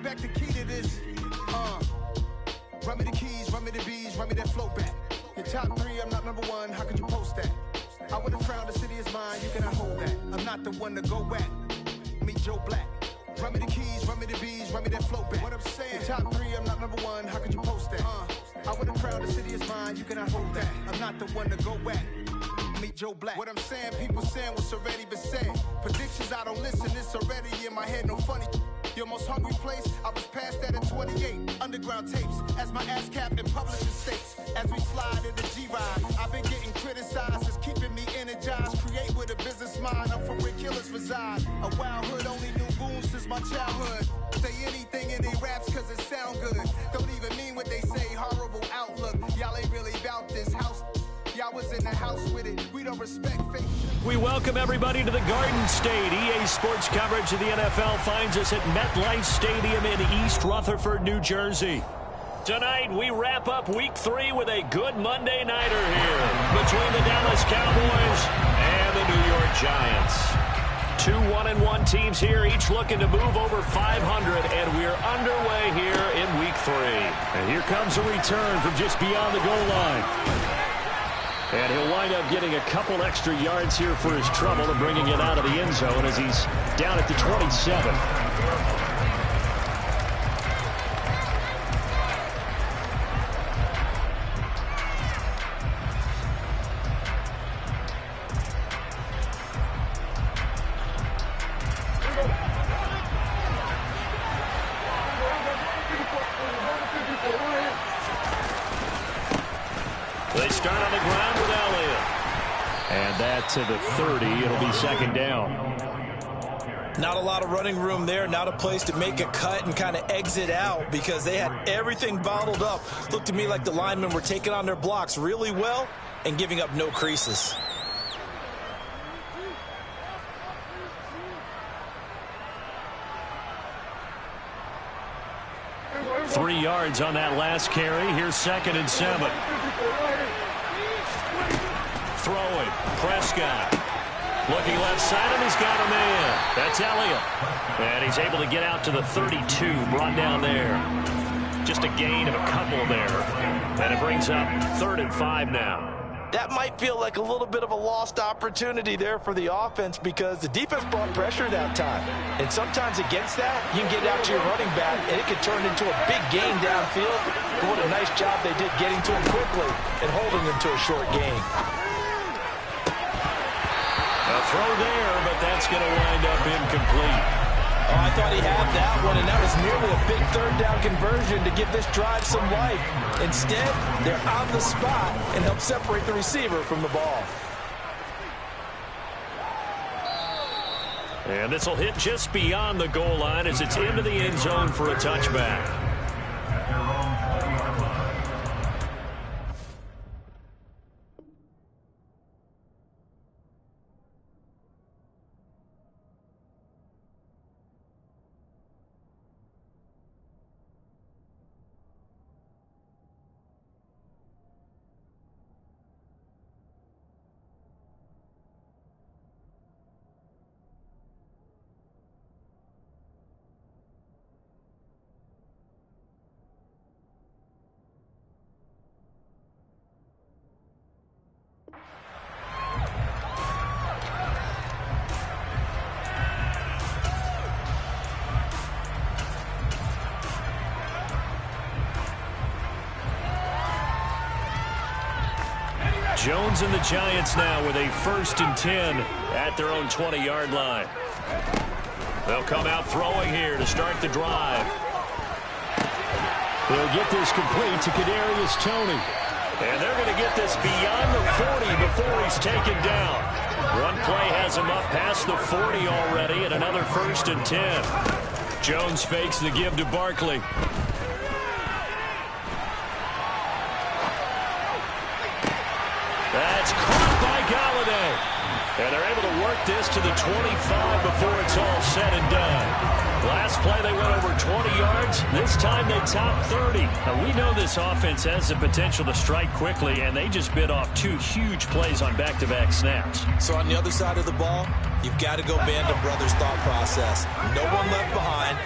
back the key to this. Run me the keys, run me the bees, run me that flow back. Your top 3, I'm not number 1, how could you post that? I would have crowned the city is mine, you cannot hold that. I'm not the one to go back. Meet Joe Black. Run me the keys, run me the bees, run me that flow back. What I'm saying, your top 3, I'm not number 1, how could you post that? I would have crowned the city is mine, you cannot hold that. I'm not the one to go back. Meet Joe Black. What I'm saying, people saying what's already been said. Predictions, I don't listen, it's already in my head, no funny. Your most hungry place, I was past that at 28. Underground tapes, as my ass cap in publishing states. As we slide in the G-Ride, I've been getting criticized, it's keeping me energized. Create with a business mind, I'm from where killers reside. A wild hood, only knew goons since my childhood. Say anything in they raps cause it sound good. Don't even mean what they say, horrible outlook. Y'all ain't really about this house. Y'all was in the house with it. We don't respect faith. We welcome everybody to the Garden State. EA Sports coverage of the NFL finds us at MetLife Stadium in East Rutherford, New Jersey. Tonight, we wrap up Week 3 with a good Monday nighter here between the Dallas Cowboys and the New York Giants. 2 1-1 teams here, each looking to move over 500, and we're underway here in Week 3. And here comes a return from just beyond the goal line. And he'll wind up getting a couple extra yards here for his trouble and bringing it out of the end zone as he's down at the 27. They start on the ground with Elliott. And that to the 30. It'll be second down. Not a lot of running room there. Not a place to make a cut and kind of exit out because they had everything bottled up. Looked to me like the linemen were taking on their blocks really well and giving up no creases. Three yards on that last carry. Here's 2nd and 7. Throwing. Prescott. Looking left side, and he's got a man. That's Elliott. And he's able to get out to the 32. Brought down there. Just a gain of a couple there. And it brings up 3rd and 5 now. That might feel like a little bit of a lost opportunity there for the offense because the defense brought pressure that time. And sometimes against that, you can get out to your running back, and it could turn into a big gain downfield. But what a nice job they did getting to him quickly and holding him to a short gain. A throw there, but that's going to wind up incomplete. Oh, I thought he had that one, and that was nearly a big 3rd down conversion to give this drive some life. Instead, they're on the spot and help separate the receiver from the ball. And this will hit just beyond the goal line as it's into the end zone for a touchback. Jones and the Giants now with a 1st and 10 at their own 20-yard line. They'll come out throwing here to start the drive. They'll get this complete to Kadarius Toney. And they're going to get this beyond the 40 before he's taken down. Run play has him up past the 40 already, and another 1st and 10. Jones fakes the give to Barkley. That's caught by Galladay. And they're able to work this to the 25 before it's all said and done. Last play, they went over 20 yards. This time, they topped 30. Now, we know this offense has the potential to strike quickly, and they just bit off 2 huge plays on back-to-back snaps. So on the other side of the ball, you've got to go Band of Brothers thought process. No one left behind.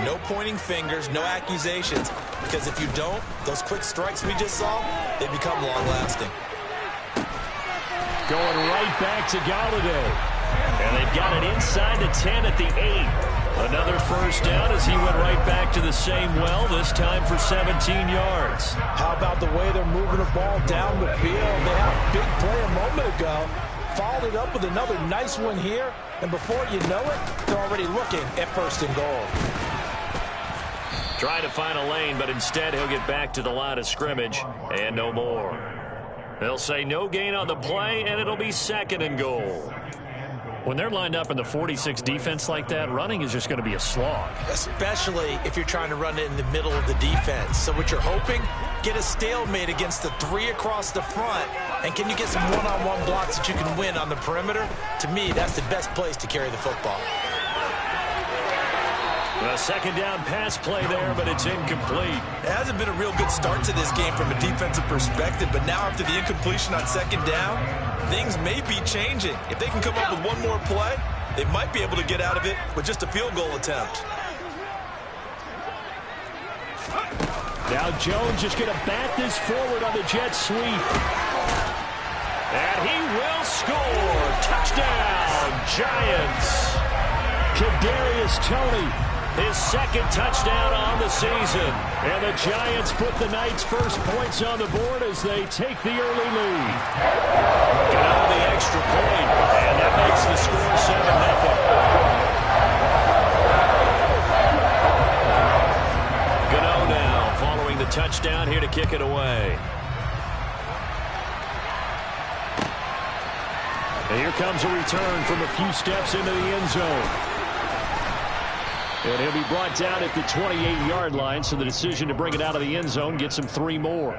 No pointing fingers, no accusations, because if you don't, those quick strikes we just saw, they become long-lasting. Going right back to Galladay. And they've got it inside the 10 at the 8. Another first down as he went right back to the same well, this time for 17 yards. How about the way they're moving the ball down the field? They had a big play a moment ago, followed it up with another nice one here, and before you know it, they're already looking at first and goal. Trying to find a lane, but instead he'll get back to the line of scrimmage, and no more. They'll say no gain on the play, and it'll be second and goal. When they're lined up in the 46 defense like that, running is just going to be a slog. Especially if you're trying to run it in the middle of the defense. So what you're hoping, get a stalemate against the 3 across the front. And can you get some one-on-one blocks that you can win on the perimeter? To me, that's the best place to carry the football. A second down pass play there, but it's incomplete. It hasn't been a real good start to this game from a defensive perspective, but now after the incompletion on second down, things may be changing. If they can come up with one more play, they might be able to get out of it with just a field goal attempt. Now Jones just going to bat this forward on the jet sweep. And he will score. Touchdown, Giants. Kadarius Toney, his second touchdown on the season. And the Giants put the Knights' first points on the board as they take the early lead. Gano the extra point, and that makes the score 7-0. Gano now following the touchdown here to kick it away. And here comes a return from a few steps into the end zone. And he'll be brought down at the 28-yard line, so the decision to bring it out of the end zone gets him 3 more.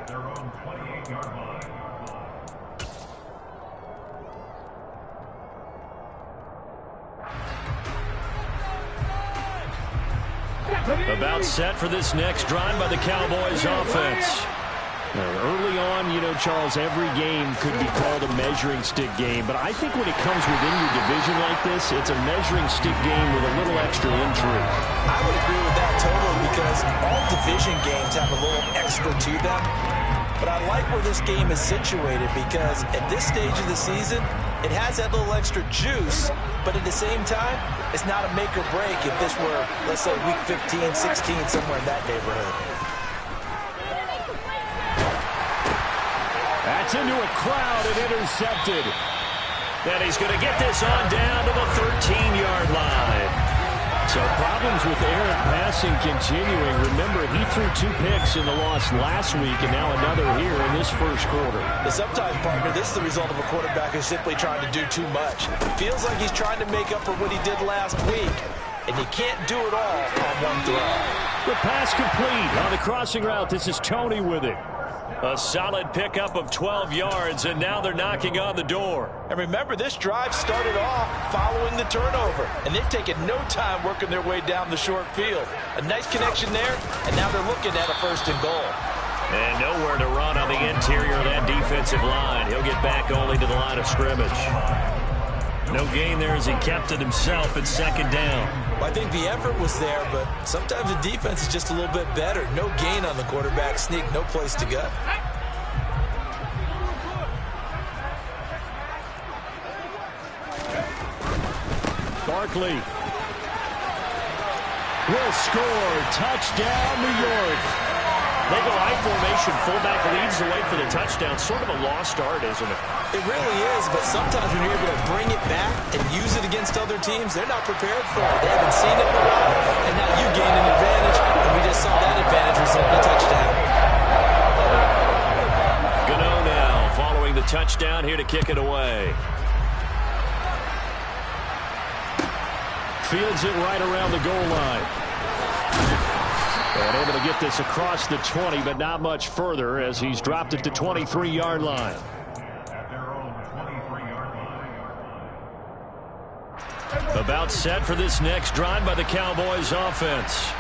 About set for this next drive by the Cowboys offense. Early on, you know, Charles, every game could be called a measuring stick game. But I think when it comes within your division like this, it's a measuring stick game with a little extra intrigue. I would agree with that totally because all division games have a little extra to them. But I like where this game is situated because at this stage of the season, it has that little extra juice. But at the same time, it's not a make or break if this were, let's say, week 15, 16, somewhere in that neighborhood. That's into a crowd and intercepted. Then he's going to get this on down to the 13-yard line. So problems with errant passing continuing. Remember, he threw 2 picks in the loss last week and now another here in this first quarter. And sometimes, partner, this is the result of a quarterback who's simply trying to do too much. Feels like he's trying to make up for what he did last week. And you can't do it all on one throw. The pass complete on the crossing route. This is Toney with it. A solid pickup of 12 yards, and now they're knocking on the door. And remember, this drive started off following the turnover, and they've taken no time working their way down the short field. A nice connection there, and now they're looking at a first and goal. And nowhere to run on the interior of that defensive line. He'll get back only to the line of scrimmage. No gain there as he kept it himself at second down. Well, I think the effort was there, but sometimes the defense is just a little bit better. No gain on the quarterback sneak, no place to go. Barkley will score. Touchdown, New York. They go I formation, fullback leads the way for the touchdown. Sort of a lost art, isn't it? It really is, but sometimes when you're able to bring it back and use it against other teams, they're not prepared for it. They haven't seen it in a while, and now you gain an advantage, and we just saw that advantage result in a touchdown. Gano now following the touchdown here to kick it away. Fields it right around the goal line. And able to get this across the 20, but not much further as he's dropped it to 23-yard line. About set for this next drive by the Cowboys offense.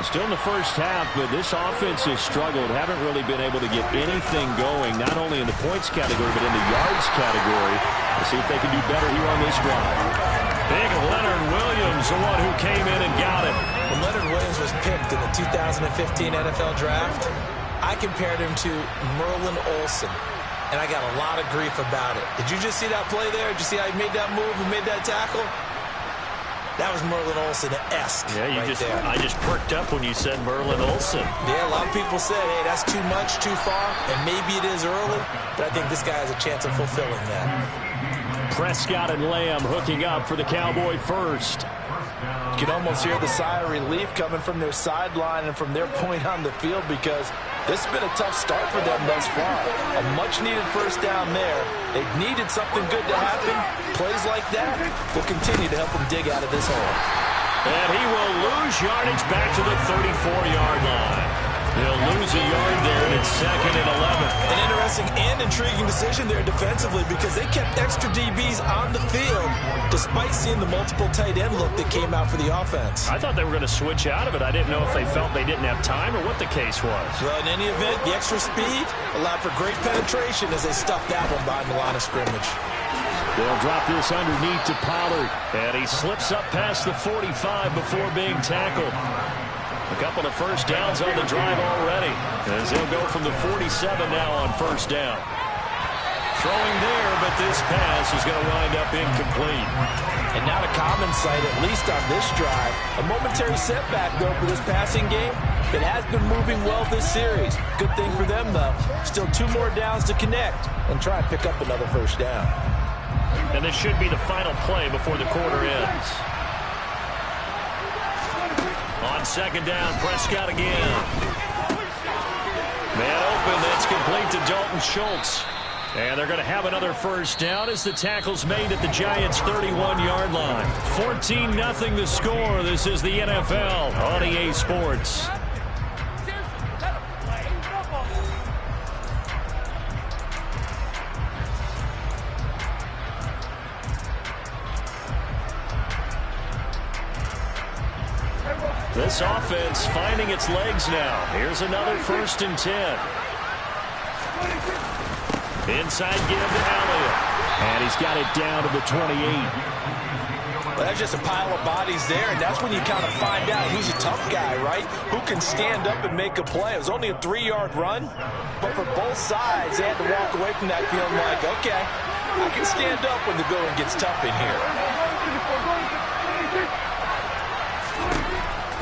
Still in the first half, but this offense has struggled. Haven't really been able to get anything going, not only in the points category, but in the yards category. We'll see if they can do better here on this drive. Big Leonard Williams, the one who came in and got it. When Leonard Williams was picked in the 2015 NFL Draft, I compared him to Merlin Olsen, and I got a lot of grief about it. Did you just see that play there? Did you see how he made that move and made that tackle? That was Merlin Olsen-esque. Yeah, there. I just perked up when you said Merlin Olsen. Yeah, a lot of people said, hey, that's too much, too far, and maybe it is early, but I think this guy has a chance of fulfilling that. Prescott and Lamb hooking up for the Cowboy first. You can almost hear the sigh of relief coming from their sideline and from their point on the field, because this has been a tough start for them thus far. A much-needed first down there. They needed something good to happen. Plays like that will continue to help them dig out of this hole. And he will lose yardage back to the 34-yard line. They'll lose a yard there, and it's 2nd and 11. An interesting and intriguing decision there defensively, because they kept extra DBs on the field despite seeing the multiple tight end look that came out for the offense. I thought they were going to switch out of it. I didn't know if they felt they didn't have time or what the case was. Well, in any event, the extra speed allowed for great penetration as they stuffed that one behind the line of scrimmage. They'll drop this underneath to Pollard, and he slips up past the 45 before being tackled. A couple of first downs on the drive already, as they'll go from the 47 now on first down. Throwing there, but this pass is going to wind up incomplete. And not a common sight, at least on this drive. A momentary setback, though, for this passing game. It has been moving well this series. Good thing for them, though. Still 2 more downs to connect and try and pick up another first down. And this should be the final play before the quarter ends. On second down, Prescott again. Man open, that's complete to Dalton Schultz. And they're going to have another first down as the tackle's made at the Giants' 31-yard line. 14-0 the score. This is the NFL on EA Sports. This offense finding its legs now. Here's another 1st and 10. Inside give to Elliott. And he's got it down to the 28. Well, that's just a pile of bodies there, and that's when you kind of find out who's a tough guy, right? Who can stand up and make a play. It was only a 3-yard run, but for both sides, they had to walk away from that feeling like, okay, I can stand up when the going gets tough in here.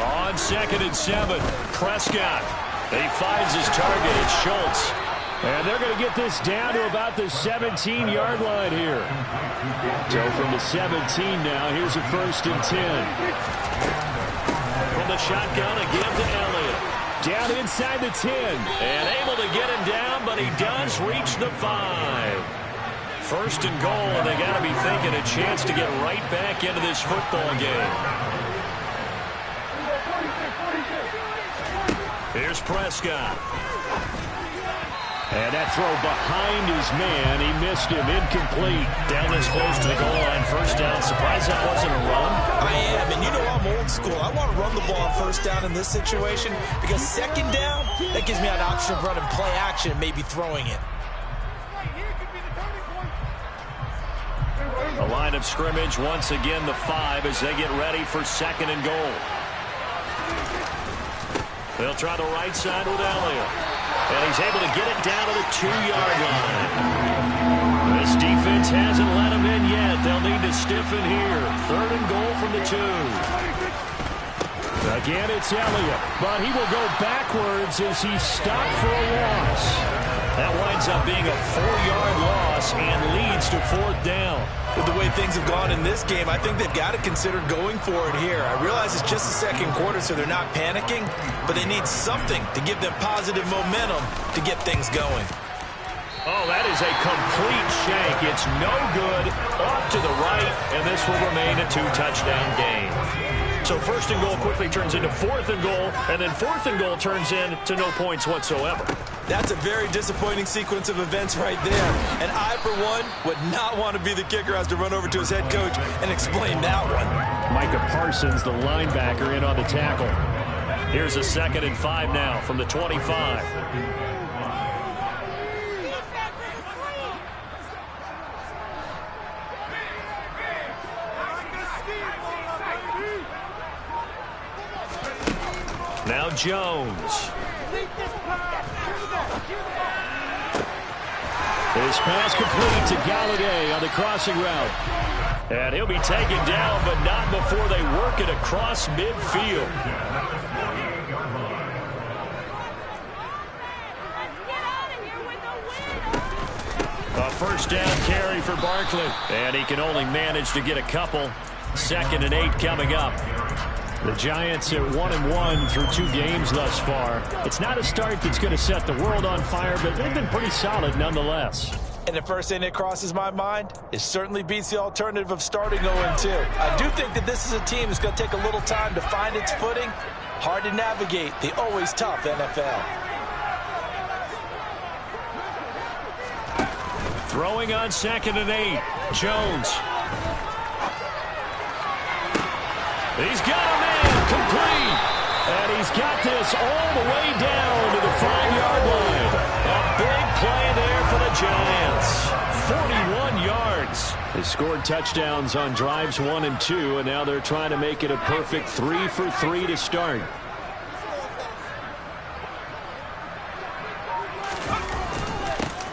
On 2nd and 7, Prescott. He finds his target. It's Schultz. And they're going to get this down to about the 17-yard line here. So from the 17 now, here's a 1st and 10. From the shotgun, again to Elliott. Down inside the 10. And able to get him down, but he does reach the 5. 1st and goal, and they got to be thinking a chance to get right back into this football game. Here's Prescott. And that throw behind his man. He missed him. Incomplete. Down this close to the goal line. First down. Surprised that wasn't a run. I am. And you know I'm old school. I want to run the ball on first down in this situation, because second down, that gives me an option of running play action and maybe throwing it. The line of scrimmage once again the 5 as they get ready for 2nd and goal. They'll try the right side with Elliott. And he's able to get it down to the 2-yard line. This defense hasn't let him in yet. They'll need to stiffen here. 3rd and goal from the 2. Again, it's Elliott. But he will go backwards as he's stopped for a loss. That winds up being a 4-yard loss and leads to 4th down. With the way things have gone in this game, I think they've got to consider going for it here. I realize it's just the 2nd quarter, so they're not panicking, but they need something to give them positive momentum to get things going. Oh, that is a complete shank. It's no good. Off to the right, and this will remain a 2-touchdown game. So 1st and goal quickly turns into 4th and goal, and then 4th and goal turns into no points whatsoever. That's a very disappointing sequence of events right there. And I, for one, would not want to be the kicker who has to run over to his head coach and explain that one. Micah Parsons, the linebacker, in on the tackle. Here's a 2nd and 5 now from the 25. Jones. His pass complete to Galladay on the crossing route. And he'll be taken down, but not before they work it across midfield. A first down carry for Barkley. And he can only manage to get a couple. 2nd and 8 coming up. The Giants at 1-1 through 2 games thus far. It's not a start that's going to set the world on fire, but they've been pretty solid nonetheless. And the first thing that crosses my mind, it certainly beats the alternative of starting 0-2. I do think that this is a team that's going to take a little time to find its footing. Hard to navigate the always tough NFL. Throwing on 2nd and 8. Jones. He's got a man complete. And he's got this all the way down to the 5-yard line. A big play there for the Giants. 41 yards. They scored touchdowns on drives 1 and 2, and now they're trying to make it a perfect 3 for 3 to start.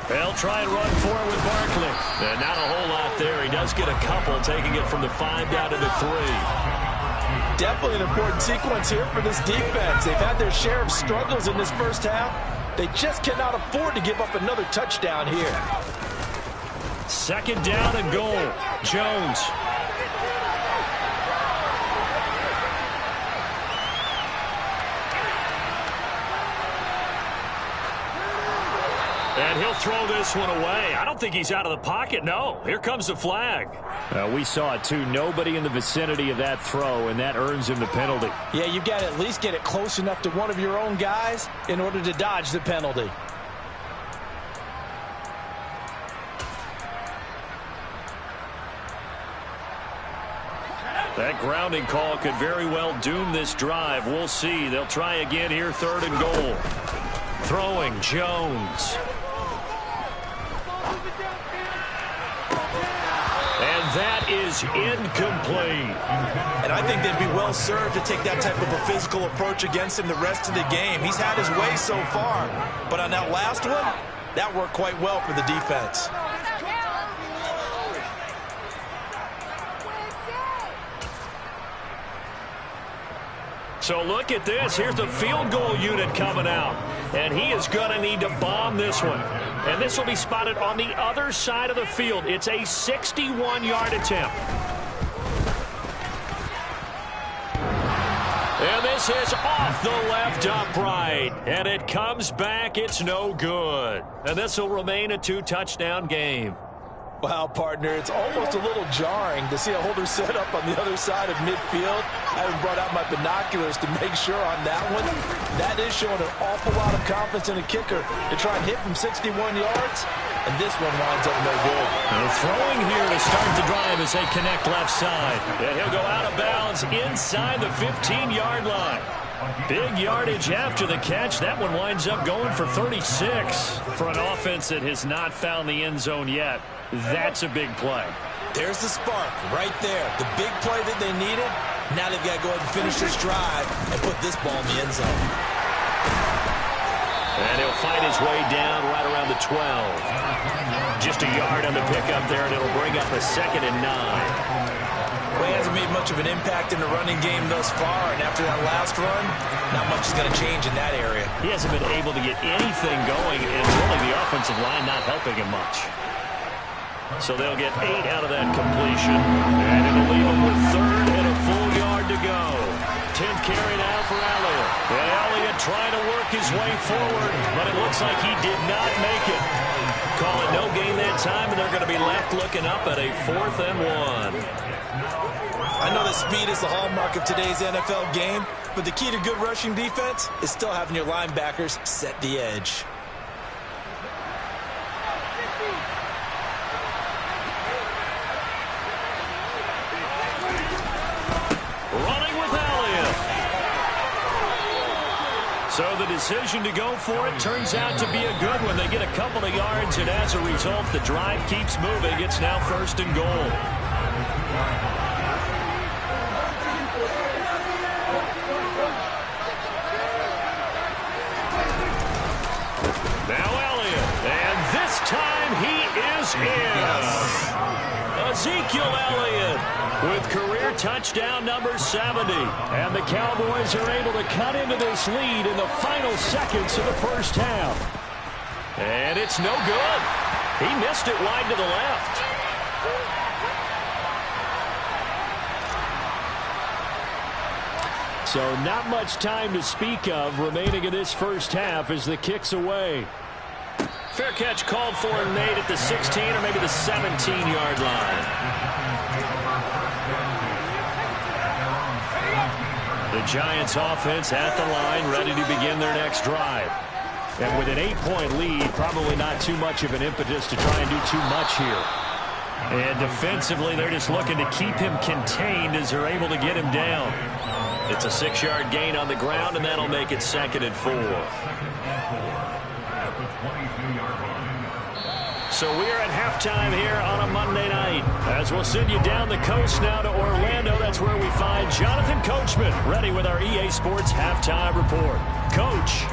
They'll try and run for it with Barkley. And not a whole lot there. He does get a couple, taking it from the 5 down to the 3. Definitely an important sequence here for this defense. They've had their share of struggles in this first half. They just cannot afford to give up another touchdown here. 2nd down and goal. Jones. And he'll throw this one away. I don't think he's out of the pocket. No, here comes the flag. We saw it too. Nobody in the vicinity of that throw, and that earns him the penalty. Yeah, you've got to at least get it close enough to one of your own guys in order to dodge the penalty. That grounding call could very well doom this drive. We'll see. They'll try again here, 3rd and goal. Throwing, Jones. And that is incomplete. And I think they'd be well served to take that type of a physical approach against him the rest of the game. He's had his way so far, but on that last one, that worked quite well for the defense. So look at this. Here's the field goal unit coming out. And he is going to need to bomb this one. And this will be spotted on the other side of the field. It's a 61-yard attempt. And this is off the left upright. And it comes back. It's no good. And this will remain a 2-touchdown game. Wow, partner, it's almost a little jarring to see a holder set up on the other side of midfield. I haven't brought out my binoculars to make sure on that one. That is showing an awful lot of confidence in a kicker to try and hit from 61 yards, and this one winds up no good. And throwing here to start the drive as they connect left side. And he'll go out of bounds inside the 15-yard line. Big yardage after the catch. That one winds up going for 36 for an offense that has not found the end zone yet. That's a big play. There's the spark right there. The big play that they needed. Now they've got to go ahead and finish this drive and put this ball in the end zone. And he'll fight his way down right around the 12. Just a yard on the pickup there, and it'll bring up a 2nd and 9. Well, he hasn't made much of an impact in the running game thus far, and after that last run, not much is going to change in that area. He hasn't been able to get anything going, and really the offensive line not helping him much. So they'll get 8 out of that completion, and it'll leave them with 3rd and a full yard to go. 10th carry now for Elliott. And Elliott trying to work his way forward, but it looks like he did not make it. Call it no gain that time, and they're going to be left looking up at a 4th and 1. I know that speed is the hallmark of today's NFL game, but the key to good rushing defense is still having your linebackers set the edge. Running with Elliott. So the decision to go for it turns out to be a good one. They get a couple of yards, and as a result, the drive keeps moving. It's now 1st and goal. is in. Ezekiel Elliott with career touchdown number 70. And the Cowboys are able to cut into this lead in the final seconds of the first half. And it's no good. He missed it wide to the left. So not much time to speak of remaining in this first half as the kick's away. Fair catch called for and made at the 16 or maybe the 17-yard line. The Giants offense at the line, ready to begin their next drive. And with an 8-point lead, probably not too much of an impetus to try and do too much here. And defensively, they're just looking to keep him contained as they're able to get him down. It's a 6-yard gain on the ground, and that'll make it 2nd and 4. So we're at halftime here on a Monday night. As we'll send you down the coast now to Orlando, that's where we find Jonathan Coachman, ready with our EA Sports halftime report. Coach.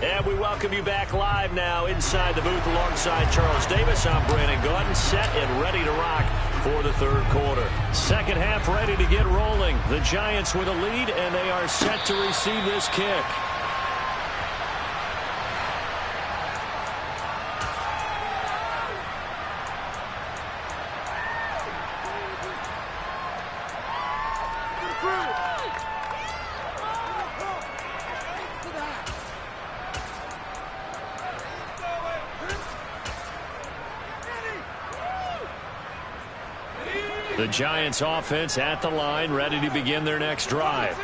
And we welcome you back live now inside the booth alongside Charles Davis. I'm Brandon Gordon, set and ready to rock for the third quarter. Second half ready to get rolling. The Giants with a lead, and they are set to receive this kick. The Giants offense at the line, ready to begin their next drive.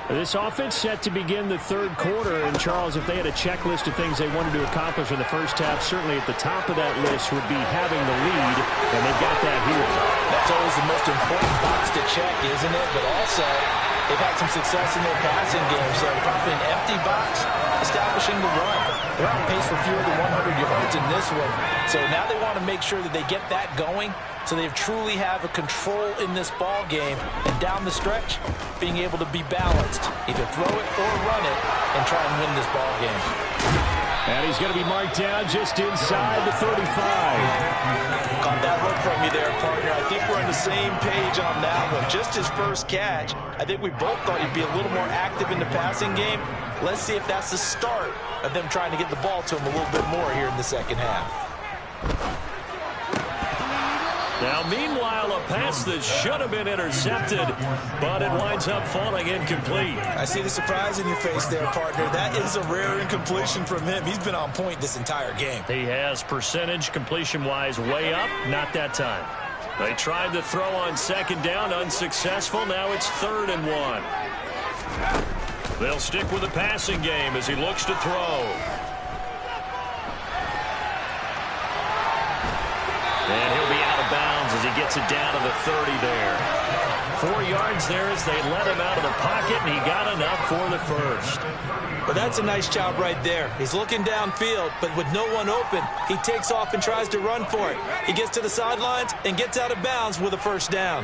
This offense set to begin the third quarter. And, Charles, if they had a checklist of things they wanted to accomplish in the first half, certainly at the top of that list would be having the lead, and they've got that here. That's always the most important box to check, isn't it? But also, they've had some success in their passing game. So probably an empty box, establishing the run. They're on pace for fewer than 100 yards in this one. So now they want to make sure that they get that going, so they truly have a control in this ball game, and down the stretch, being able to be balanced, either throw it or run it, and try and win this ball game. And he's going to be marked down just inside the 35. Caught that look from you there, partner. I think we're on the same page on that one. Just his first catch, I think we both thought he'd be a little more active in the passing game. Let's see if that's the start of them trying to get the ball to him a little bit more here in the second half. Now, meanwhile, a pass that should have been intercepted, but it winds up falling incomplete. I see the surprise in your face there, partner. That is a rare incompletion from him. He's been on point this entire game. He has percentage completion-wise way up, not that time. They tried to throw on second down, unsuccessful. Now it's 3rd and 1. They'll stick with the passing game as he looks to throw. And he'll be out of bounds as he gets it down to the 30 there. 4 yards there as they let him out of the pocket, and he got enough for the first. But that's a nice job right there. He's looking downfield, but with no one open, he takes off and tries to run for it. He gets to the sidelines and gets out of bounds with a first down.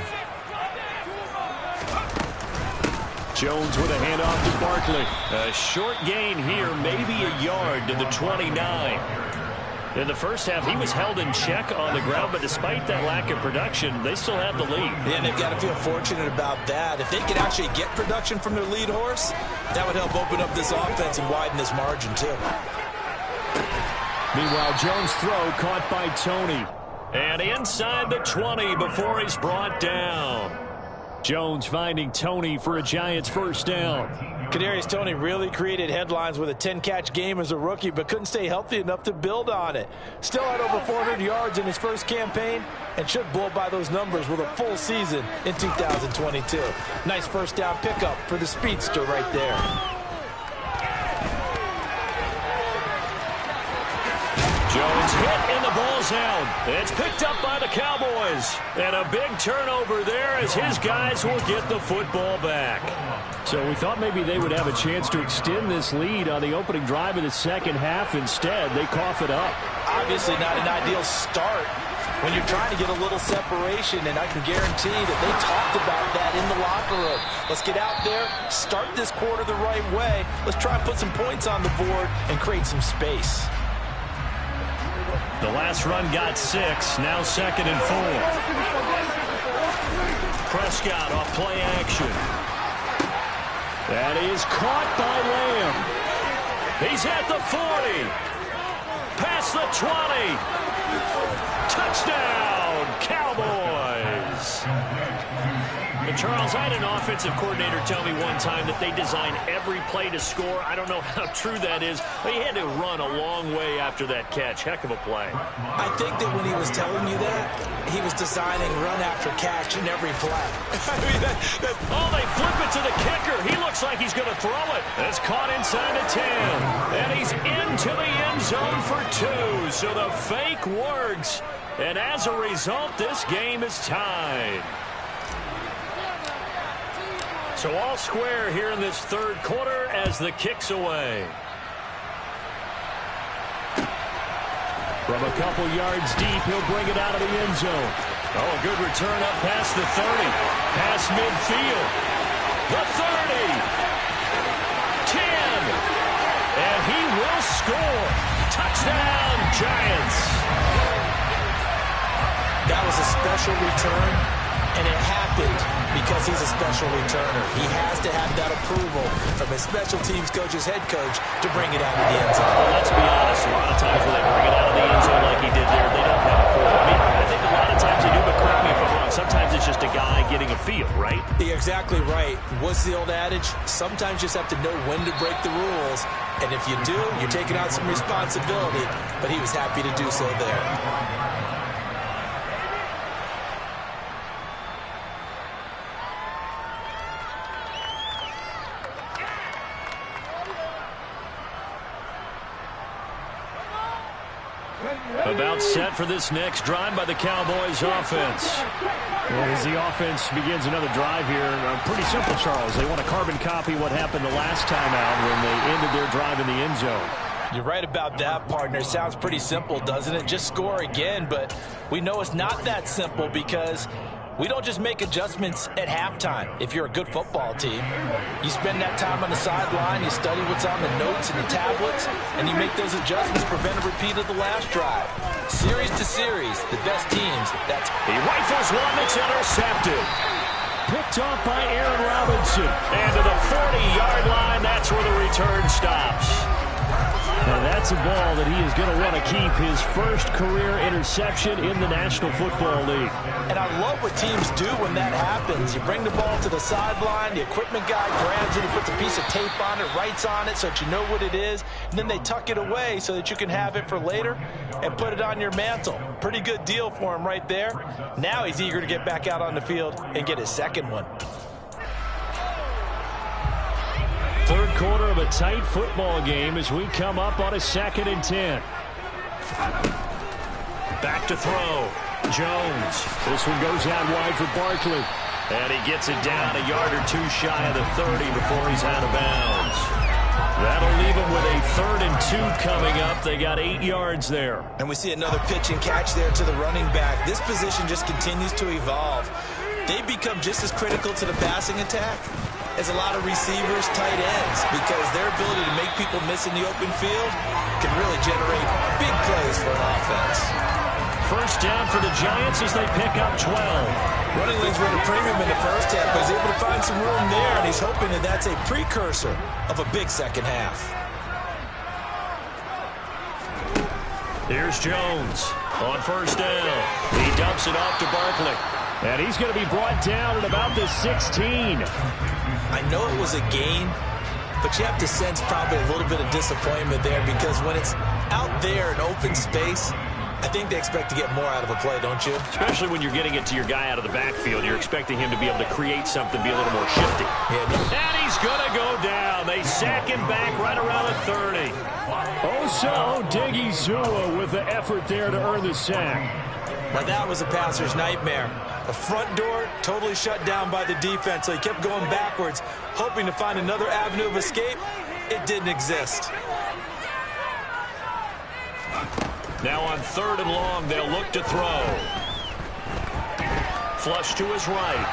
Jones with a handoff to Barkley. A short gain here, maybe a yard to the 29. In the first half, he was held in check on the ground, but despite that lack of production, they still have the lead. And they've got to feel fortunate about that. If they could actually get production from their lead horse, that would help open up this offense and widen this margin, too. Meanwhile, Jones' throw caught by Tony. And inside the 20 before he's brought down. Jones finding Tony for a Giants first down. Kadarius Toney really created headlines with a 10-catch game as a rookie, but couldn't stay healthy enough to build on it. Still had over 400 yards in his first campaign and should blow by those numbers with a full season in 2022. Nice first down pickup for the speedster right there. Jones hit and the ball's out. It's picked up by the Cowboys. And a big turnover there as his guys will get the football back. So we thought maybe they would have a chance to extend this lead on the opening drive of the second half. Instead, they cough it up. Obviously not an ideal start when you're trying to get a little separation, and I can guarantee that they talked about that in the locker room. Let's get out there, start this quarter the right way. Let's try and put some points on the board and create some space. The last run got 6. Now 2nd and 4. Prescott off play action. That is caught by Lamb. He's at the 40. Past the 20. Touchdown, Cowboys. And Charles, I had an offensive coordinator tell me one time that they design every play to score. I don't know how true that is, but he had to run a long way after that catch. Heck of a play. I think that when he was telling you that, he was designing run after catch in every play. I mean, oh, they flip it to the kicker. He looks like he's going to throw it. It's caught inside the 10. And he's into the end zone for 2. So the fake works. And as a result, this game is tied. So all square here in this third quarter as the kick's away. From a couple yards deep, he'll bring it out of the end zone. Oh, a good return up past the 30. Past midfield. The 30. 10. And he will score. Touchdown, Giants. That was a special return, and it happened because he's a special returner. He has to have that approval from his special teams coach's head coach to bring it out of the end zone. Well, let's be honest. A lot of times when they bring it out of the end zone like he did there, they don't have approval. I mean, I think a lot of times they do, but correct me if I'm wrong. Sometimes it's just a guy getting a feel, right? You're exactly right. What's the old adage? Sometimes you just have to know when to break the rules. And if you do, you're taking on some responsibility. But he was happy to do so there. About set for this next drive by the Cowboys offense. Well, as the offense begins another drive here, pretty simple, Charles. They want to carbon copy what happened the last time out when they ended their drive in the end zone. You're right about that, partner. Sounds pretty simple, doesn't it? Just score again, but we know it's not that simple because we don't just make adjustments at halftime. If you're a good football team, you spend that time on the sideline, you study what's on the notes and the tablets, and you make those adjustments, prevent a repeat of the last drive. Series to series, the best teams, that's... He rifles one that's intercepted. Picked off by Aaron Robinson. And to the 40-yard line, that's where the return stops. And that's a ball that he is going to want to keep, his first career interception in the National Football League. And I love what teams do when that happens. You bring the ball to the sideline, the equipment guy grabs it, he puts a piece of tape on it, writes on it so that you know what it is, and then they tuck it away so that you can have it for later and put it on your mantle. Pretty good deal for him right there. Now he's eager to get back out on the field and get his second one. Third quarter of a tight football game as we come up on a 2nd and 10. Back to throw. Jones. This one goes out wide for Barkley. And he gets it down a yard or 2 shy of the 30 before he's out of bounds. That'll leave him with a 3rd and 2 coming up. They got 8 yards there. And we see another pitch and catch there to the running back. This position just continues to evolve. They become just as critical to the passing attack as a lot of receivers, tight ends, because their ability to make people miss in the open field can really generate big plays for an offense. First down for the Giants as they pick up 12. Running lanes were at a premium in the first half, but he's able to find some room there, and he's hoping that that's a precursor of a big second half. Here's Jones on first down. He dumps it off to Barkley. And he's going to be brought down at about the 16. I know it was a gain, but you have to sense probably a little bit of disappointment there because when it's out there in open space, I think they expect to get more out of a play, don't you? Especially when you're getting it to your guy out of the backfield. You're expecting him to be able to create something, be a little more shifty. Yeah. And he's going to go down. They sack him back right around the 30. Osa Odighizuwa with the effort there to earn the sack. Now that was a passer's nightmare. The front door totally shut down by the defense, so he kept going backwards, hoping to find another avenue of escape. It didn't exist. Now on 3rd and long, they'll look to throw. Flush to his right.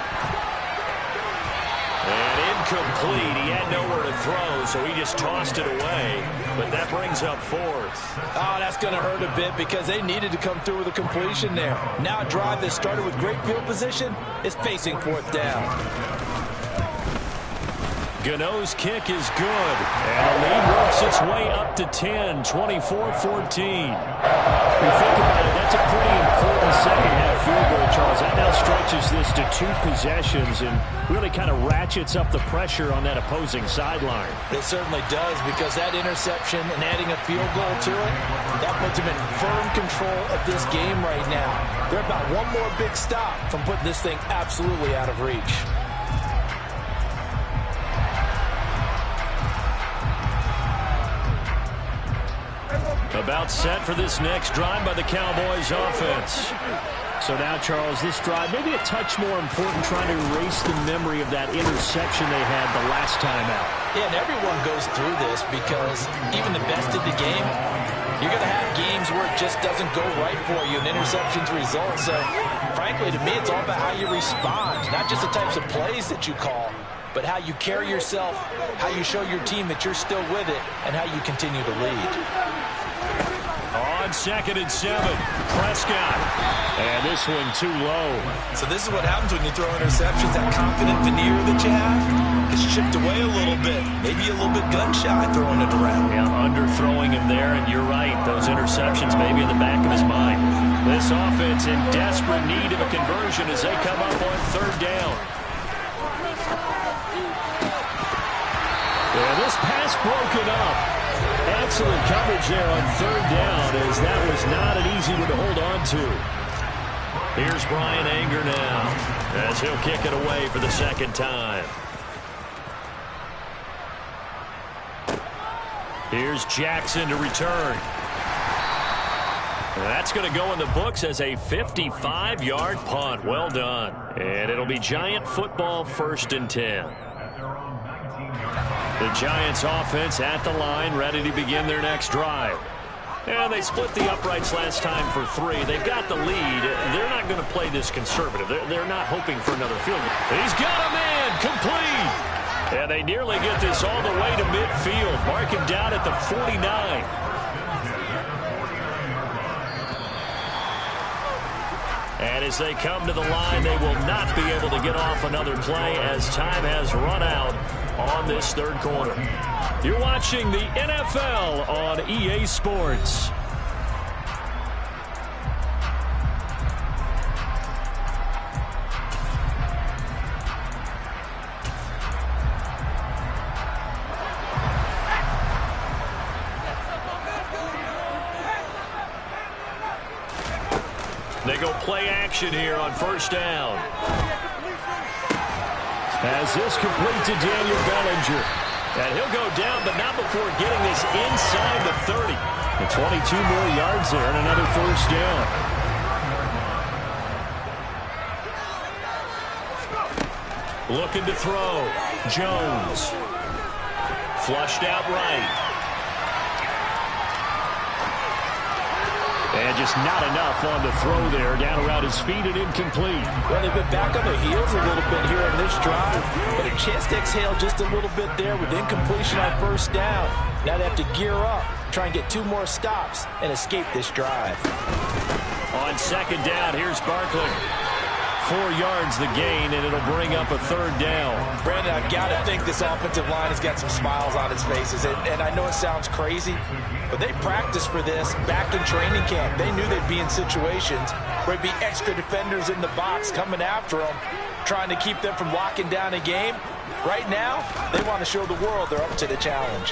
And incomplete. He had nowhere to throw, so he just tossed it away. But that brings up fourth. Oh, that's going to hurt a bit because they needed to come through with a completion there. Now a drive that started with great field position is facing fourth down. Gano's kick is good, and the lead works its way up to 10, 24-14. You think about it, that's a pretty important second-half field goal, Charles. That now stretches this to 2 possessions and really kind of ratchets up the pressure on that opposing sideline. It certainly does, because that interception and adding a field goal to it, that puts them in firm control of this game right now. They're about one more big stop from putting this thing absolutely out of reach. About set for this next drive by the Cowboys offense. So now, Charles, this drive maybe a touch more important, trying to erase the memory of that interception they had the last time out. Yeah, and everyone goes through this because even the best in the game, you're going to have games where it just doesn't go right for you, and interceptions result. So, frankly, to me, it's all about how you respond, not just the types of plays that you call, but how you carry yourself, how you show your team that you're still with it, and how you continue to lead. On 2nd and 7, Prescott. And this one too low. So this is what happens when you throw interceptions. That confident veneer that you have is chipped away a little bit. Maybe a little bit gun-shy throwing it around. Yeah, underthrowing him there, and you're right. Those interceptions maybe in the back of his mind. This offense in desperate need of a conversion as they come up on 3rd down. Yeah, this pass broken up. Excellent coverage there on 3rd down, as that was not an easy one to hold on to. Here's Brian Anger now, as he'll kick it away for the 2nd time. Here's Jackson to return. And that's going to go in the books as a 55-yard punt. Well done. And it'll be Giant football, 1st and 10. The Giants offense at the line, ready to begin their next drive. And they split the uprights last time for 3. They've got the lead. They're not going to play this conservative. They're not hoping for another field goal. He's got a man, complete. And they nearly get this all the way to midfield. Mark him down at the 49. And as they come to the line, they will not be able to get off another play as time has run out on this 3rd quarter. You're watching the NFL on EA Sports. They go play action here on 1st down. As this complete to Daniel Bellinger. And he'll go down, but not before getting this inside the 30. And 22 more yards there and another 1st down. Looking to throw. Jones. Flushed out right. And just not enough on the throw there. Down around his feet and incomplete. Well, they've been back on their heels a little bit here in this drive, but a chance to exhale just a little bit there with incompletion on 1st down. Now they have to gear up, try and get 2 more stops and escape this drive. On 2nd down, here's Barkley. 4 yards the gain, and it'll bring up a 3rd down. Brandon, I've got to think this offensive line has got some smiles on its faces. And I know it sounds crazy, but they practiced for this back in training camp. They knew they'd be in situations where there'd be extra defenders in the box coming after them, trying to keep them from locking down a game. Right now, they want to show the world they're up to the challenge.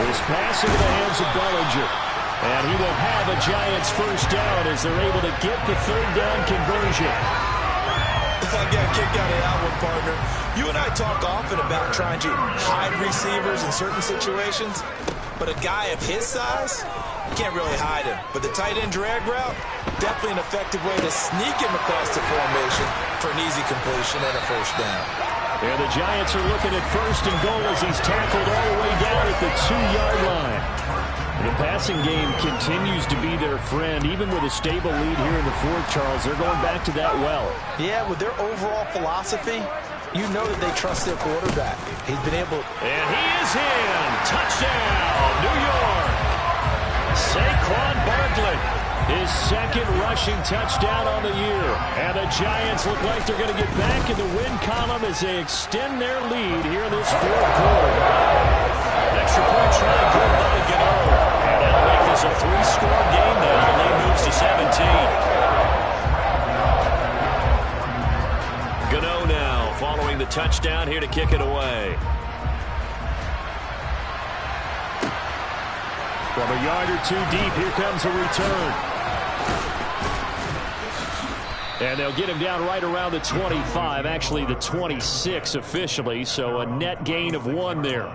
This pass into the hands of Bellinger. And he will have a Giants 1st down as they're able to get the 3rd down conversion. I got a kick out of that one, partner. You and I talk often about trying to hide receivers in certain situations, but a guy of his size, can't really hide him. But the tight end drag route, definitely an effective way to sneak him across the formation for an easy completion and a 1st down. And the Giants are looking at 1st and goal as he's tackled all the way down at the 2-yard line. The passing game continues to be their friend. Even with a stable lead here in the 4th, Charles, they're going back to that well. Yeah, with their overall philosophy, you know that they trust their quarterback. He's been able... And he is in. Touchdown, New York. Saquon Barkley, his second rushing touchdown on the year. And the Giants look like they're going to get back in the win column as they extend their lead here in this fourth quarter. Extra point try good by Gano. And that'll make this a 3-score game now. The lead moves to 17. Gano now following the touchdown here to kick it away. From a yard or two deep, here comes a return. And they'll get him down right around the 25, actually the 26 officially, so a net gain of 1 there.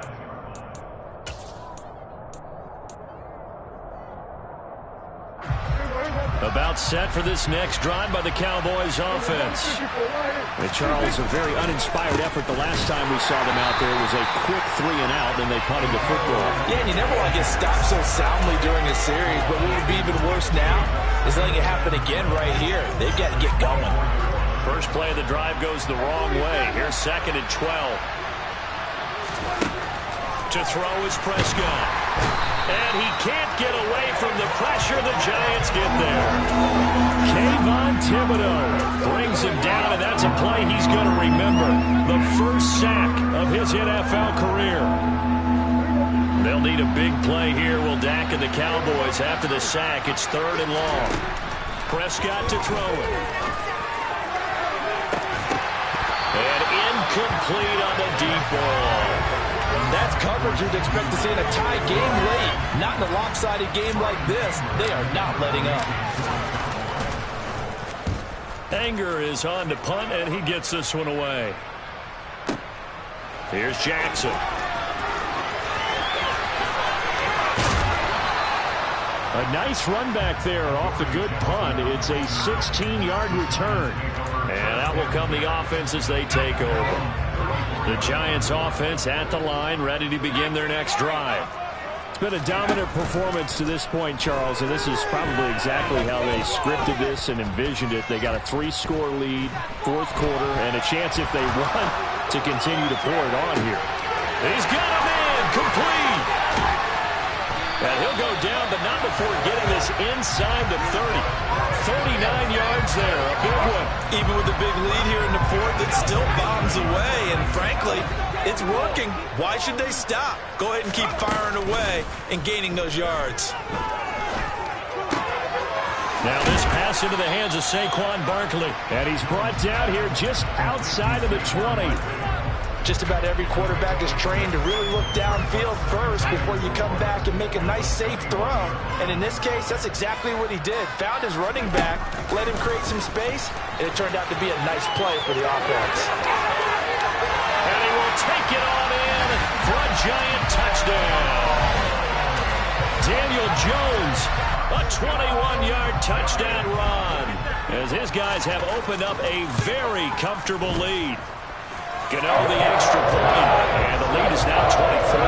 About set for this next drive by the Cowboys offense. And Charles, a very uninspired effort the last time we saw them out there. It was a quick 3 and out, and they punted the football. Yeah, and you never want to get stopped so soundly during a series, but what would be even worse now is letting it happen again right here. They've got to get going. First play of the drive goes the wrong way. Here's 2nd and 12. To throw is Prescott. And he can't get away from the pressure. The Giants get there. Kayvon Thibodeau brings him down, and that's a play he's going to remember. The first sack of his NFL career. They'll need a big play here. Will Dak and the Cowboys after the sack. It's 3rd and long. Prescott to throw it. And incomplete on the deep ball. That's coverage you'd expect to see in a tie game late. Not in a lopsided game like this. They are not letting up. Anger is on to punt, and he gets this one away. Here's Jackson. A nice run back there off the good punt. It's a 16-yard return. And out will come the offense as they take over. The Giants offense at the line, ready to begin their next drive. It's been a dominant performance to this point, Charles, and this is probably exactly how they scripted this and envisioned it. They got a 3-score lead, 4th quarter, and a chance if they want to continue to pour it on here. He's got a man complete. And he'll go down, but not before getting this inside the 30. 39 yards there, a big one. Even with the big lead here in the 4th, it still bombs away. And frankly, it's working. Why should they stop? Go ahead and keep firing away and gaining those yards. Now this pass into the hands of Saquon Barkley. And he's brought down here just outside of the 20. Just about every quarterback is trained to really look downfield first before you come back and make a nice, safe throw. And in this case, that's exactly what he did. Found his running back, let him create some space, and it turned out to be a nice play for the offense. And he will take it on in for a Giant touchdown. Daniel Jones, a 21-yard touchdown run, as his guys have opened up a very comfortable lead. Gano the extra point, and the lead is now 24.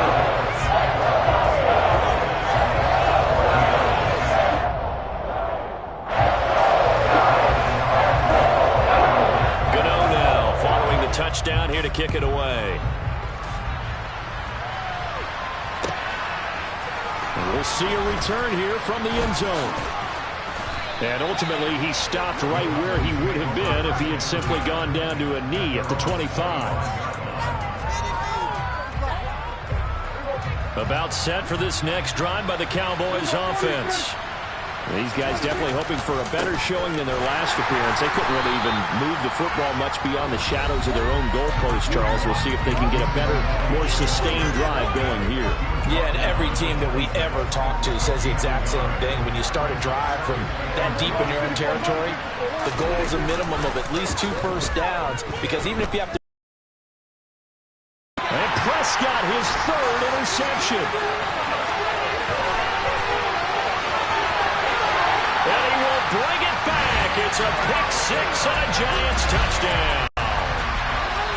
Gano now following the touchdown here to kick it away. And we'll see a return here from the end zone. And ultimately, he stopped right where he would have been if he had simply gone down to a knee at the 25. About set for this next drive by the Cowboys offense. These guys definitely hoping for a better showing than their last appearance. They couldn't really even move the football much beyond the shadows of their own goalpost, Charles. We'll see if they can get a better, more sustained drive going here. Yeah, and every team that we ever talk to says the exact same thing. When you start a drive from that deep in your own territory, the goal is a minimum of at least 2 first downs, because even if you have to... And Prescott, his 3rd interception. And he will bring it back. It's a pick-6 on a Giants touchdown.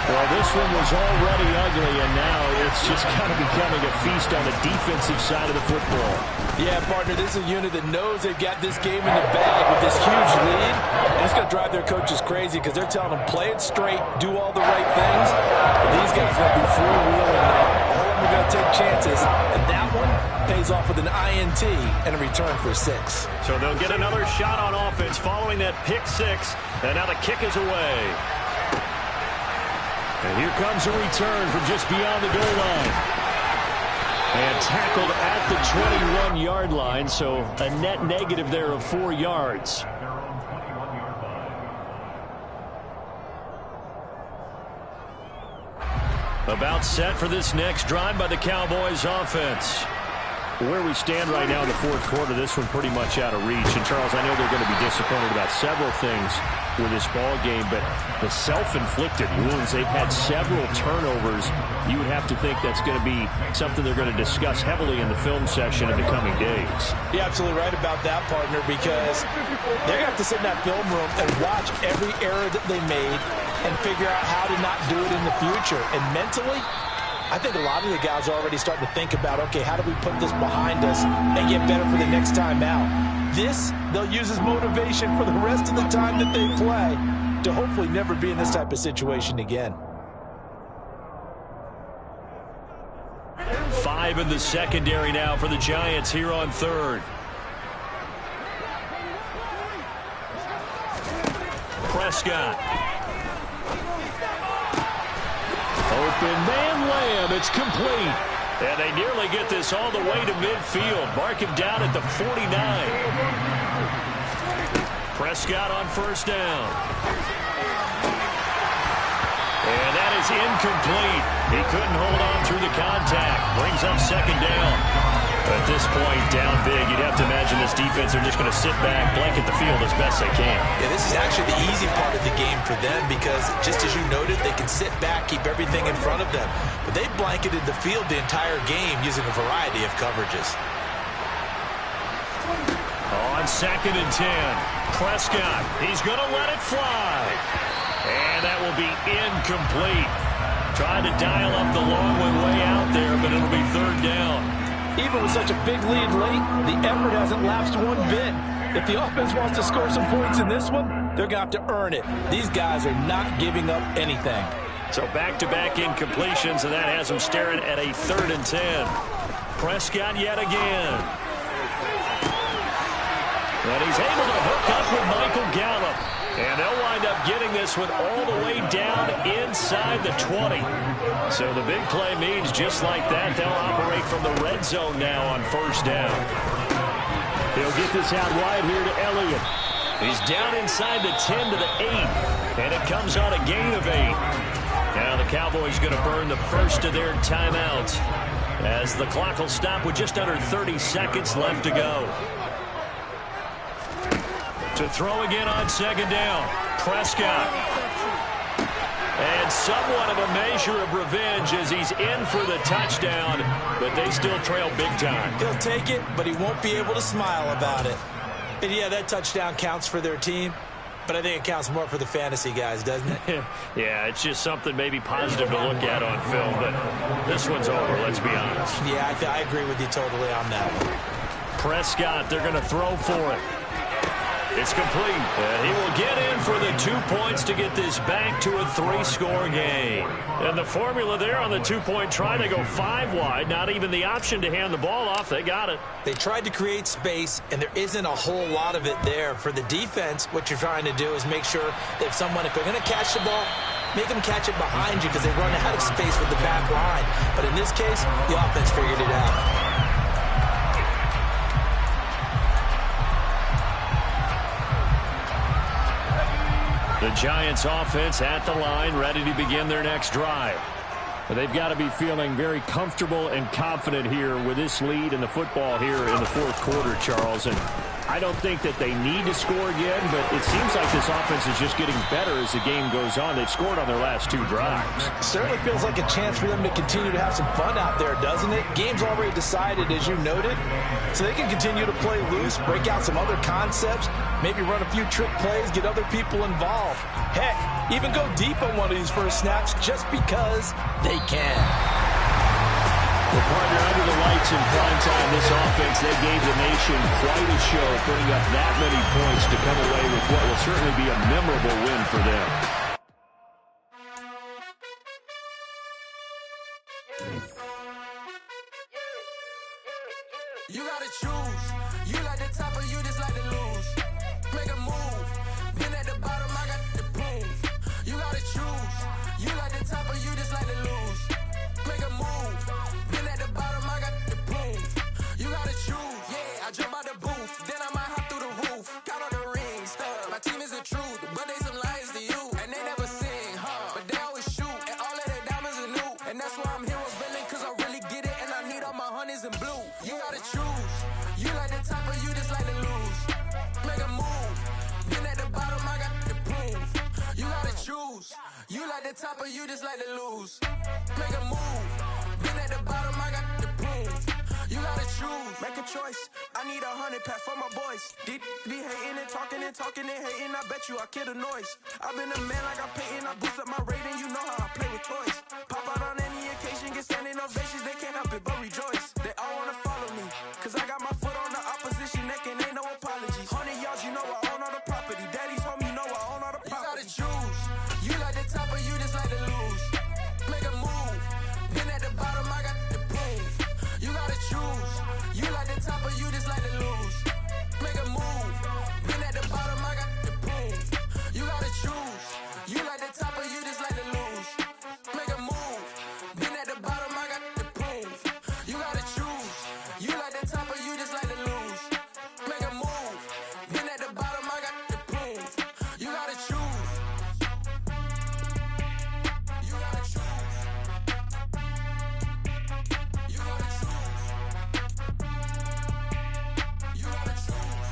Well, this one was already ugly, and now it's just kind of becoming a feast on the defensive side of the football. Yeah, partner, this is a unit that knows they've got this game in the bag with this huge lead. And it's going to drive their coaches crazy because they're telling them, play it straight, do all the right things. But these guys are going to be freewheeling now. All of them are going to take chances. And that one pays off with an INT and a return for 6. So they'll get another shot on offense following that pick 6. And now the kick is away. And here comes a return from just beyond the goal line. And tackled at the 21-yard line, so a net negative there of 4 yards. About set for this next drive by the Cowboys offense. Where we stand right now in the fourth quarter, this one pretty much out of reach. And, Charles, I know they're going to be disappointed about several things with this ball game, but the self-inflicted wounds, they've had several turnovers. You would have to think that's going to be something they're going to discuss heavily in the film session in the coming days. You're absolutely right about that, partner, because they're going to have to sit in that film room and watch every error that they made and figure out how to not do it in the future. And mentally, I think a lot of the guys are already starting to think about, okay, how do we put this behind us and get better for the next time out? This, they'll use as motivation for the rest of the time that they play to hopefully never be in this type of situation again. 5 in the secondary now for the Giants here on third. Prescott. Open man Lamb. It's complete. And they nearly get this all the way to midfield. Mark him down at the 49. Prescott on first down. And that is incomplete. He couldn't hold on through the contact. Brings up second down. At this point, down big, you'd have to imagine this defense are just going to sit back, blanket the field as best they can. Yeah, this is actually the easy part of the game for them because, just as you noted, they can sit back, keep everything in front of them. But they blanketed the field the entire game using a variety of coverages. On 2nd and 10, Prescott, he's going to let it fly. And that will be incomplete. Trying to dial up the long one way out there, but it'll be third down. Even with such a big lead late, the effort hasn't lapsed one bit. If the offense wants to score some points in this one, they're going to have to earn it. These guys are not giving up anything. So back-to-back incompletions, and that has them staring at a 3rd and 10. Prescott yet again. And he's able to hook up with Michael Gallup. And they'll wind up getting this one all the way down inside the 20. So the big play means just like that, they'll operate from the red zone now on first down. He'll get this out wide here to Elliott. He's down inside the 10 to the 8. And it comes on a gain of 8. Now the Cowboys going to burn the first of their timeouts as the clock will stop with just under 30 seconds left to go. To throw again on second down, Prescott. And somewhat of a measure of revenge as he's in for the touchdown, but they still trail big time. He'll take it, but he won't be able to smile about it. And yeah, that touchdown counts for their team, but I think it counts more for the fantasy guys, doesn't it? Yeah, it's just something maybe positive to look at on film, but this one's over, let's be honest. Yeah, I agree with you totally on that one. Prescott, they're going to throw for it. It's complete. And he will get in for the 2 points to get this back to a 3-score game. And the formula there on the 2-point try, they go 5 wide. Not even the option to hand the ball off. They got it. They tried to create space, and there isn't a whole lot of it there. For the defense, what you're trying to do is make sure that if they're going to catch the ball, make them catch it behind you because they run out of space with the back line. But in this case, the offense figured it out. The Giants offense at the line, ready to begin their next drive. They've got to be feeling very comfortable and confident here with this lead in the football here in the fourth quarter, Charles. And I don't think that they need to score again, but it seems like this offense is just getting better as the game goes on. They've scored on their last 2 drives. Certainly feels like a chance for them to continue to have some fun out there, doesn't it? Game's already decided, as you noted, so they can continue to play loose, break out some other concepts, maybe run a few trick plays, get other people involved. Heck, even go deep on one of these first snaps just because they can. Well, partner, under the lights in prime time, this offense, they gave the nation quite a show, putting up that many points to come away with what will certainly be a memorable win for them. You gotta choose. You like the top or you just like to lose. Make a move. Been at the bottom, I got the prove. You gotta choose. You like the top or you just like to lose. Make a move. Been at the bottom, I got the prove. You gotta choose. Yeah, I jump out the booth. Then I might hop through the roof. Count all the rings. My team is the truth, but they some liars to you. And they never sing, but they always shoot. And all of their diamonds are new. And that's why I'm here with villain, cause I really get it. And I need all my honeys in blue. You gotta choose. You like the top or you just like to lose. Make a move. Been at the bottom, I got the proof. You gotta choose. You like the top or you just like to lose. Make a move. Been at the bottom, I got the proof. You gotta choose. Make a choice. I need 100 pack for my boys. Deep be hating and talking and hating. I bet you I kill the noise. I've been a man like I'm painting. I boost up my rating. You know how I play with toys. Pop out on any occasion, get standing ovations. They can't help it but rejoice. They all wanna follow me, cause I got my foot on the opposition neck and ain't no apologies. 100 yards, you know I own all the property. Daddy's home, you know I own all the property. You gotta choose. You like the top or you just like to lose. Make a move. Been at the bottom, I got the proof. You gotta choose. You like the top or you just like to lose. Make a move. Been at the bottom, I got the proof. You gotta choose. You like the top or you just like to lose. Make a move. Been at the bottom, I got the proof. You gotta choose. You like the top or you just like to lose. Make a move. Been at the bottom, I got the proof. You gotta choose. You gotta choose. You gotta choose. You gotta choose.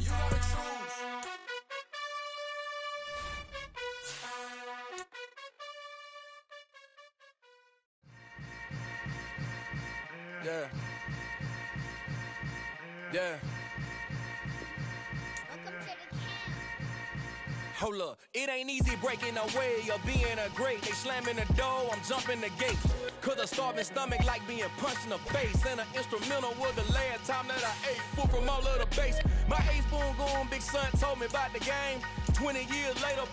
You gotta choose. Yeah. Yeah. Hold up, it ain't easy breaking away or being a great. They slamming the door, I'm jumping the gate. Cause a starving stomach like being punched in the face. And an instrumental was the last time that I ate. Full from all of the bass. My ace spoon going, big son told me about the game. 20 years later,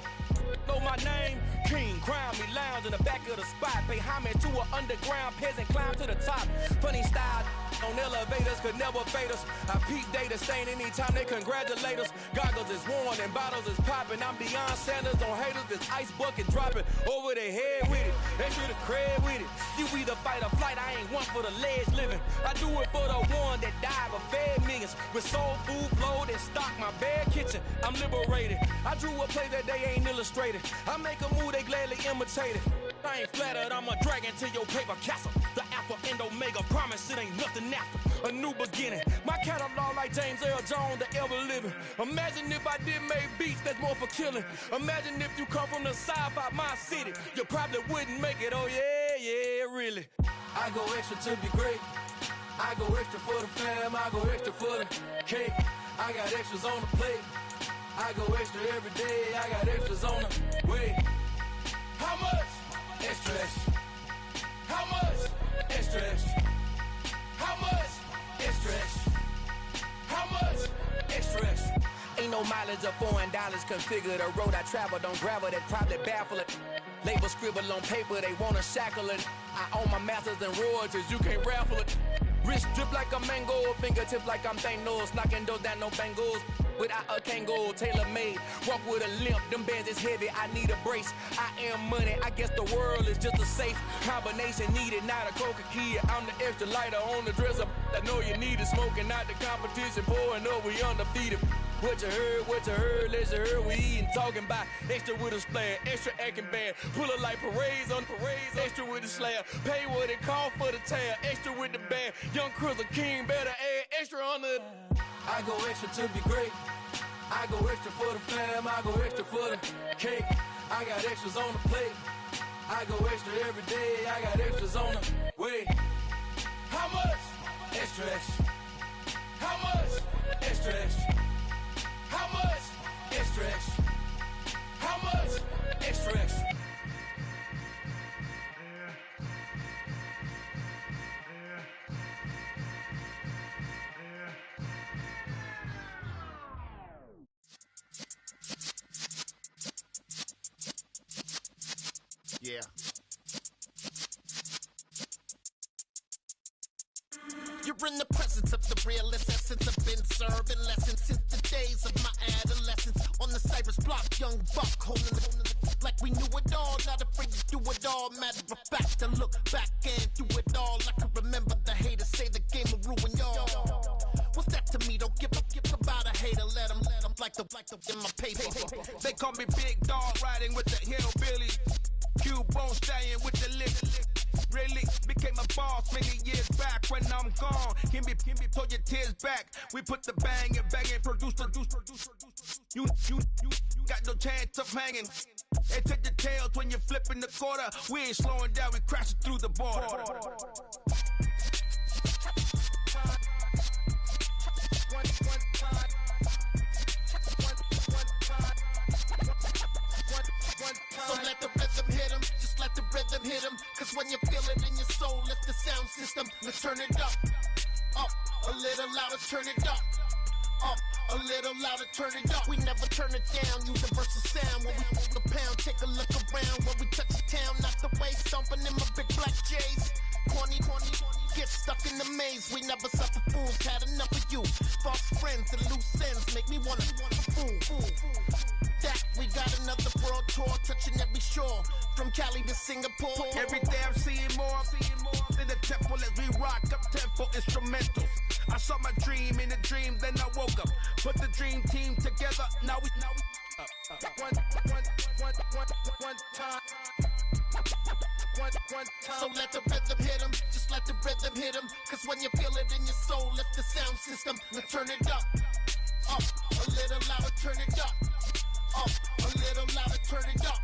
know my name. King, crown me, lounge in the back of the spot. Pay homage to an underground peasant, climb to the top. Funny style on elevators could never fade us. I peep data stain anytime they congratulate us. Goggles is worn and bottles is popping. I'm beyond Sanders on haters, this ice bucket dropping over their head with it. They should have cred with it. You either fight or flight, I ain't one for the ledge living. I do it for the one that died but fed millions. With soul food flowed and stocked my bare kitchen. I'm liberated. I drew a play that they ain't illustrated. I make a move, they gladly imitate it. I ain't flattered, I'm a dragon to your paper castle. The Alpha and Omega, promise it ain't nothing after. A new beginning. My catalog like James Earl Jones, the ever living. Imagine if I did make beats that's more for killing. Imagine if you come from the south out my city. You probably wouldn't make it, oh yeah, yeah, really. I go extra to be great. I go extra for the fam, I go extra for the cake. I got extras on the plate. I go extra every day, I got extras on the way. How much? Extra, extra. How much? Extra, extra. How much? Extra, extra. How much? Extra, extra. Ain't no mileage of $4 configure the road I travel. Don't gravel that probably baffle it. Label scribble on paper, they wanna shackle it. I own my masters and royalties, you can't raffle it. Wrist drip like a mango, fingertips like I'm Thanos, knocking those down no bangles. Without a Kango, tailor-made, walk with a limp, them bands is heavy, I need a brace. I am money, I guess the world is just a safe combination needed, not a coca key. I'm the extra lighter on the dresser, I know you need it, smoking out the competition, pouring up, we undefeated. What you heard, let you heard, we eatin', talking about extra with a splash, extra acting bad, pull it like parades on parades, extra with the slab, pay what it cost for the tab, extra with the band, young Chris a king, better add extra on the... I go extra to be great. I go extra for the fam, I go extra for the cake. I got extras on the plate. I go extra every day, I got extras on the way. How much? Extra, extra. How much? Extra, extra. How much? Extra, extra. How much? Extra, extra. Yeah. You're in the presence of the realest essence. I've been serving lessons since the days of my adolescence. On the Cypress block, young buck holding the like we knew it all. Not afraid to do it all. Matter of fact, to look back and do it all. I can remember the haters say the game will ruin y'all. What's that to me? Don't give about a hater. Let them like the in my paper. They call me Big Dog, riding with the hillbillies. Q-Bone staying with the lick. Really became a boss many years back. When I'm gone, can be pull your tears back. We put the bang and produce. You got no chance of hanging. They take the tails when you're flipping the quarter. We ain't slowing down, we crashing through the border. So let the rhythm hit him, just let the rhythm hit him. Cause when you feel it in your soul, lift the sound system. Let's turn it up, a little louder, turn it up. A little louder, turn it up. We never turn it down, universal sound. When we move the pound, take a look around. When we touch the town, not the way, stomping in my big black J's. Corny, get stuck in the maze. We never suffer fools, had enough of you. False friends and loose ends make me wanna fool. That we got another world tour, touching every shore, from Cali to Singapore. Every day I'm seeing more in the temple as we rock up tempo instrumentals. I saw my dream in a dream, then I woke up. Put the dream team together, now we one time. So let the rhythm hit him, just let the rhythm hit him. Cause when you feel it in your soul, lift the sound system and turn it up. A little louder, turn it up. A little louder, turn it up.